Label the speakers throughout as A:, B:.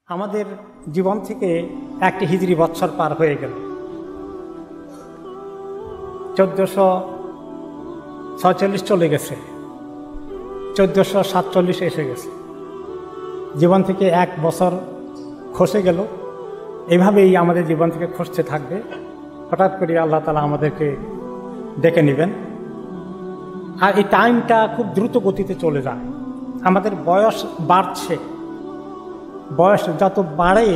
A: আমাদের জীবন থেকে একটি হিজরি বৎসর পার হয়ে গেল। 1446 চলে গেছে, 1447 এসে গেছে। জীবন থেকে এক বছর খসে গেল। এভাবেই আমাদের জীবন থেকে খসতে থাকবে। হঠাৎ করে আল্লাহ তাআলা আমাদেরকে ডেকে নেবেন। আর এই টাইমটা খুব দ্রুত গতিতে চলে যায়। আমাদের বয়স বাড়ছে, বয়স যত বাড়ে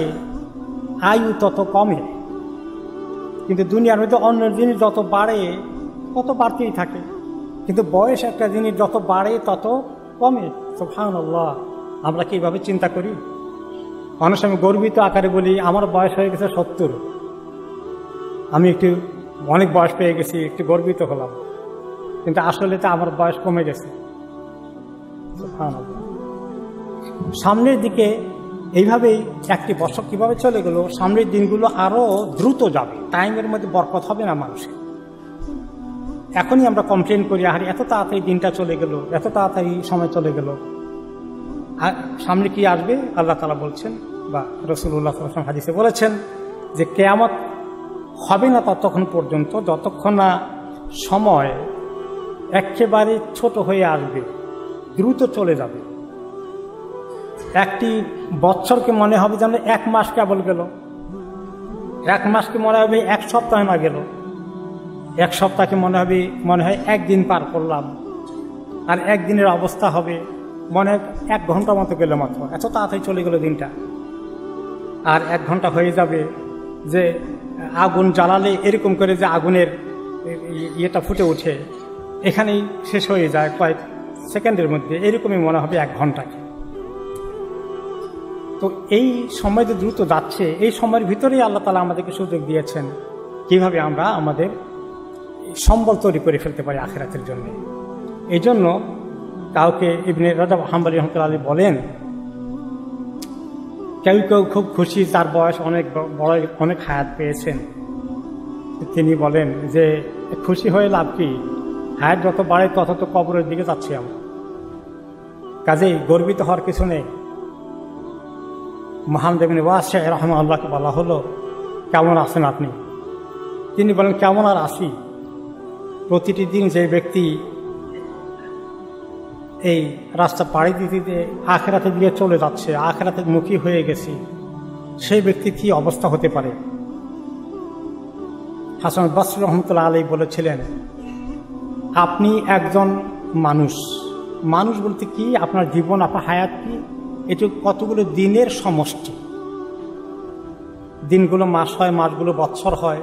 A: আয়ু তত কমে। কিন্তু দুনিয়ার মধ্যে অন্য জিনিস যত বাড়ে তত বাড়তেই থাকে, কিন্তু বয়স একটা জিনিস যত বাড়ে তত কমে। সুবহানাল্লাহ, আমরা কি এইভাবে চিন্তা করি? অনেক সময় গর্বিত আকারে বলি আমার বয়স হয়ে গেছে 70, আমি অনেক বয়স পেয়ে গেছি, একটু গর্বিত হলাম, কিন্তু আসলে তো আমার বয়স কমে গেছে। সুবহানাল্লাহ। সামনের দিকে এইভাবেই একটি বছর কিভাবে চলে গেল, সামনের দিনগুলো আরো দ্রুত যাবে, টাইমের মধ্যে বরকত হবে না মানুষের। এখনই আমরা কমপ্লেন করি, আরে এত তাড়াতাড়ি দিনটা চলে গেল, এত তাড়াতাড়ি সময় চলে গেল। আর সামনে কি আসবে আল্লাহ তাআলা বলছেন, বা রাসূলুল্লাহ সাল্লাল্লাহু আলাইহি ওয়াসাল্লাম হাদিসে বলেছেন যে কিয়ামত হবে না ততক্ষণ পর্যন্ত যতক্ষণ না সময় একেবারে ছোট হয়ে আসবে, দ্রুত চলে যাবে। একটি বৎসরকে মনে হবে যেন এক মাস কেবল গেল, এক মাসকে মনে হবে এক সপ্তাহ না গেল, এক সপ্তাহকে মনে হয় একদিন পার করলাম। আর একদিনের অবস্থা হবে মনে হয় 1 ঘন্টা মতো গেল মাত্র, এত তাড়াতাড়ি চলে গেল দিনটা। আর 1 ঘন্টা হয়ে যাবে যে আগুন জ্বালালে এরকম করে যে আগুনের ইয়েটা ফুটে ওঠে, এখানেই শেষ হয়ে যায় কয়েক সেকেন্ডের মধ্যে, এরকমই মনে হবে 1 ঘন্টাকে। তো এই সময় যে দ্রুত যাচ্ছে, এই সময়ের ভিতরেই আল্লাহ তাআলা আমাদেরকে সুযোগ দিয়েছেন কিভাবে আমরা আমাদের সম্বল তৈরি করে ফেলতে পারি আখিরাতের জন্য। এই জন্য কাউকে ইবনে রাজাব হাম্বলী রাহমাতুল্লাহ আলাইহি বলেন, কেউ কেউ খুব খুশি তার বয়স অনেক বড়, অনেক হায়াত পেয়েছেন। তিনি বলেন যে খুশি হয়ে লাভ কি, হায়াত যত বাড়ে তত তো কবরের দিকে যাচ্ছি আমরা, কাজেই গর্বিত হওয়ার কিছু নেই। মুহাম্মদ ইবনে ওয়াসি রাহিমাহুল্লাহকে বলা হলো, কেমন আছেন আপনি? তিনি বলেন, কেমন আর আছি, প্রতিটি দিন যে ব্যক্তি এই রাস্তা পাড়ি দিতে আখিরাতে দিয়ে চলে যাচ্ছে, আখিরাতের মুখী হয়ে গেছি, সেই ব্যক্তির কি অবস্থা হতে পারে? হাসান বসরি রহমতুল্লাহ আলাইহি বলেছিলেন, আপনি একজন মানুষ, মানুষ বলতে কি আপনার জীবন, আপনার হায়াত কি, এটি কতগুলো দিনের সমষ্টি। দিনগুলো মাস হয়, মাসগুলো বৎসর হয়,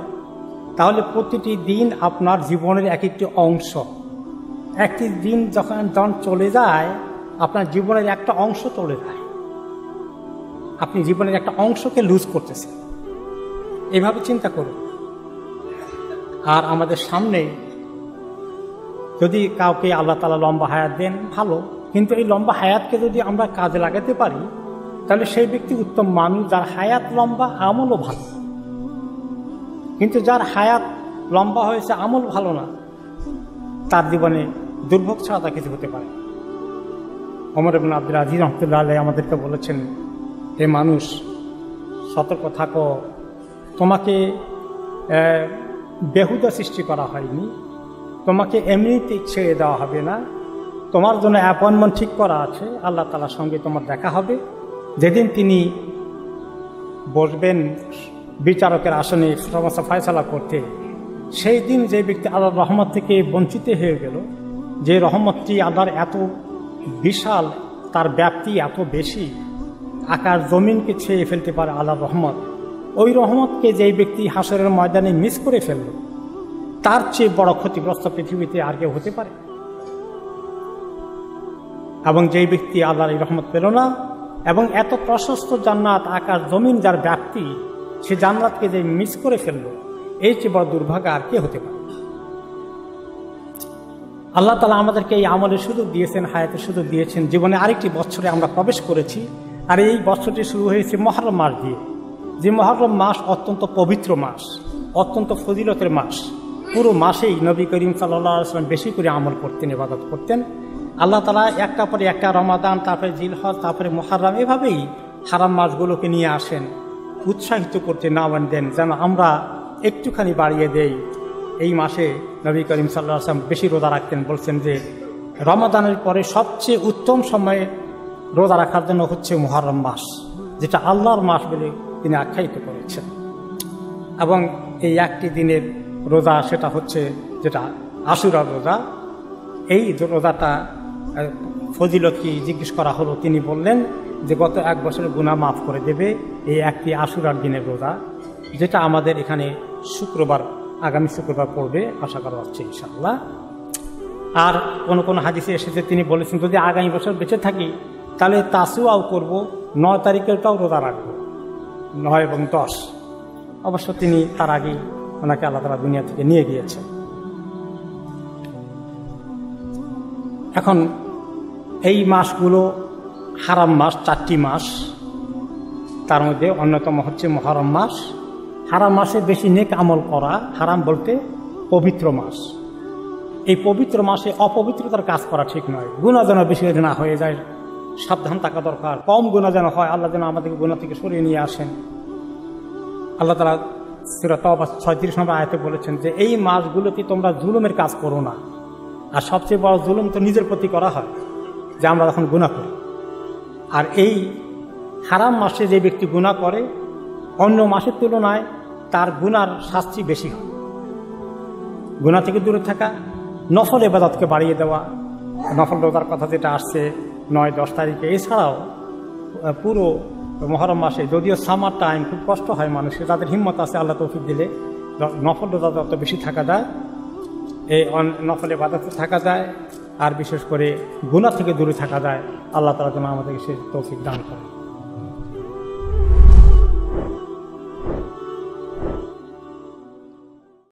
A: তাহলে প্রতিটি দিন আপনার জীবনের এক একটি অংশ। একটি দিন যখন চলে যায়, আপনার জীবনের একটা অংশ চলে যায়, আপনি জীবনের একটা অংশকে লুজ করতেছেন। এইভাবে চিন্তা করুন। আর আমাদের সামনে যদি কাউকে আল্লাহ তাআলা লম্বা হায়াত দেন ভালো, কিন্তু এই লম্বা হায়াতকে যদি আমরা কাজে লাগাতে পারি তাহলে সেই ব্যক্তি উত্তম মানুষ, যার হায়াত লম্বা, আমলও ভালো। কিন্তু যার হায়াত লম্বা হয়েছে, আমল ভালো না, তার জীবনে দুর্ভোগ ছাড়া তা কিছু হতে পারে। ওমর ইবনে আব্দুল আজিজ রাহমাতুল্লাহ আলাইহি আমাদেরকে বলেছেন, হে মানুষ, সতর্ক থাকো, তোমাকে বেহুদা সৃষ্টি করা হয়নি, তোমাকে এমনিতে ছেড়ে দেওয়া হবে না, তোমার জন্য অ্যাপয়েন্টমেন্ট ঠিক করা আছে, আল্লাহ তাআলার সঙ্গে তোমার দেখা হবে। যেদিন তিনি বসবেন বিচারকের আসনে সমস্ত ফয়সালা করতে, সেই দিন যে ব্যক্তি আল্লাহর রহমত থেকে বঞ্চিত হয়ে গেল, যে রহমতটি আল্লাহর এত বিশাল, তার ব্যাপ্তি এত বেশি, আকাশ জমিনকে ছেয়ে ফেলতে পারে আল্লাহর রহমত, ওই রহমতকে যেই ব্যক্তি হাসরের ময়দানে মিস করে ফেলল, তার চেয়ে বড় ক্ষতিগ্রস্ত পৃথিবীতে আর কেউ হতে পারে? এবং যেই ব্যক্তি আল্লাহর এই রহমত পেল না, এবং এত প্রশস্ত জান্নাত, আকাশ জমিন যার ব্যাপ্তি, সে জান্নাতকে যে মিস করে ফেলল, এই চেয়ে বড় দুর্ভাগ্য আর কে হতে পারে? আল্লাহ তাআলা আমাদেরকে এই আমলের সুযোগ দিয়েছেন, হায়াতের সুযোগ দিয়েছেন। জীবনে আরেকটি বছরে আমরা প্রবেশ করেছি, আর এই বছরটি শুরু হয়েছে মুহররম মাস দিয়ে। যে মুহররম মাস অত্যন্ত পবিত্র মাস, অত্যন্ত ফজিলতের মাস। পুরো মাসেই নবী করিম সাল্লাল্লাহু আলাইহি ওয়াসাল্লাম বেশি করে আমল করতেন, ইবাদত করতেন। আল্লাহ তাআলা একটা পরে একটা, রমাদান, তারপরে জিলহজ, তারপরে মুহররম, এভাবেই হারাম মাসগুলোকে নিয়ে আসেন, উৎসাহিত করতে না দেন, যেন আমরা একটুখানি বাড়িয়ে দেই। এই মাসে নবী করিম সাল্লাল্লাহু আলাইহি ওয়াসাল্লাম বেশি রোজা রাখতেন। বলছেন যে রমাদানের পরে সবচেয়ে উত্তম সময়ে রোজা রাখার জন্য হচ্ছে মুহররম মাস, যেটা আল্লাহর মাস বলে তিনি আখ্যায়িত করেছেন। এবং এই একটি দিনের রোজা, সেটা হচ্ছে যেটা আশুরার রোজা। এই রোজাটা ফজিলত কি জিজ্ঞেস করা হলো, তিনি বললেন যে গত 1 বছরের গুনাহ মাফ করে দেবে এই একটি আশুরার দিনের রোজা, যেটা আমাদের এখানে শুক্রবার, আগামী শুক্রবার পড়বে আশা করা হচ্ছে ইনশাআল্লাহ। আর কোনো হাদিসে এসেছে, তিনি বলেছেন যদি আগামী বছর বেঁচে থাকি তাহলে তাসুয়াও করব, 9 তারিখেরটাও রোজা রাখবো, 9 এবং 10। অবশ্য তিনি তার আগেই ওনাকে আল্লাহ তাআলা দুনিয়া থেকে নিয়ে গিয়েছেন। এখন এই মাসগুলো হারাম মাস, 4টি মাস, তার মধ্যে অন্যতম হচ্ছে মুহররম মাস। হারাম মাসে বেশি নেক আমল করা, হারাম বলতে পবিত্র মাস। এই পবিত্র মাসে অপবিত্রতার কাজ করা ঠিক নয়। গুনাহ যেন বেশি না হয়ে যায়, সাবধান থাকা দরকার। কম গুনাহ যেন হয়, আল্লাহ যেন আমাদেরকে গুনাহ থেকে সরিয়ে নিয়ে আসেন। আল্লাহ তাআলা সূরা তাওবা 36 নম্বর আয়াতে বলেছেন যে এই মাসগুলোতে তোমরা জুলুমের কাজ করো না। আর সবচেয়ে বড় জুলুম তো নিজের প্রতি করা হয়, যে আমরা যখন গুনাহ করি। আর এই হারাম মাসে যে ব্যক্তি গুনাহ করে, অন্য মাসের তুলনায় তার গুনার শাস্তি বেশি হয়। গুনাহ থেকে দূরে থাকা, নফল ইবাদতকে বাড়িয়ে দেওয়া, নফল রোজার কথা যেটা আসছে 9-10 তারিখে। এছাড়াও পুরো মুহররম মাসে, যদিও সামার টাইম, খুব কষ্ট হয় মানুষের, যাদের হিম্মত আছে আল্লাহ তৌফিক দিলে নফল রোজা যত বেশি থাকা যায়, এই নফল ইবাদতে থাকা যায়, আর বিশেষ করে গুনাহ থেকে দূরে থাকা যায়। আল্লাহ তাআলা যেন আমাদেরকে সে তৌফিক দান করে।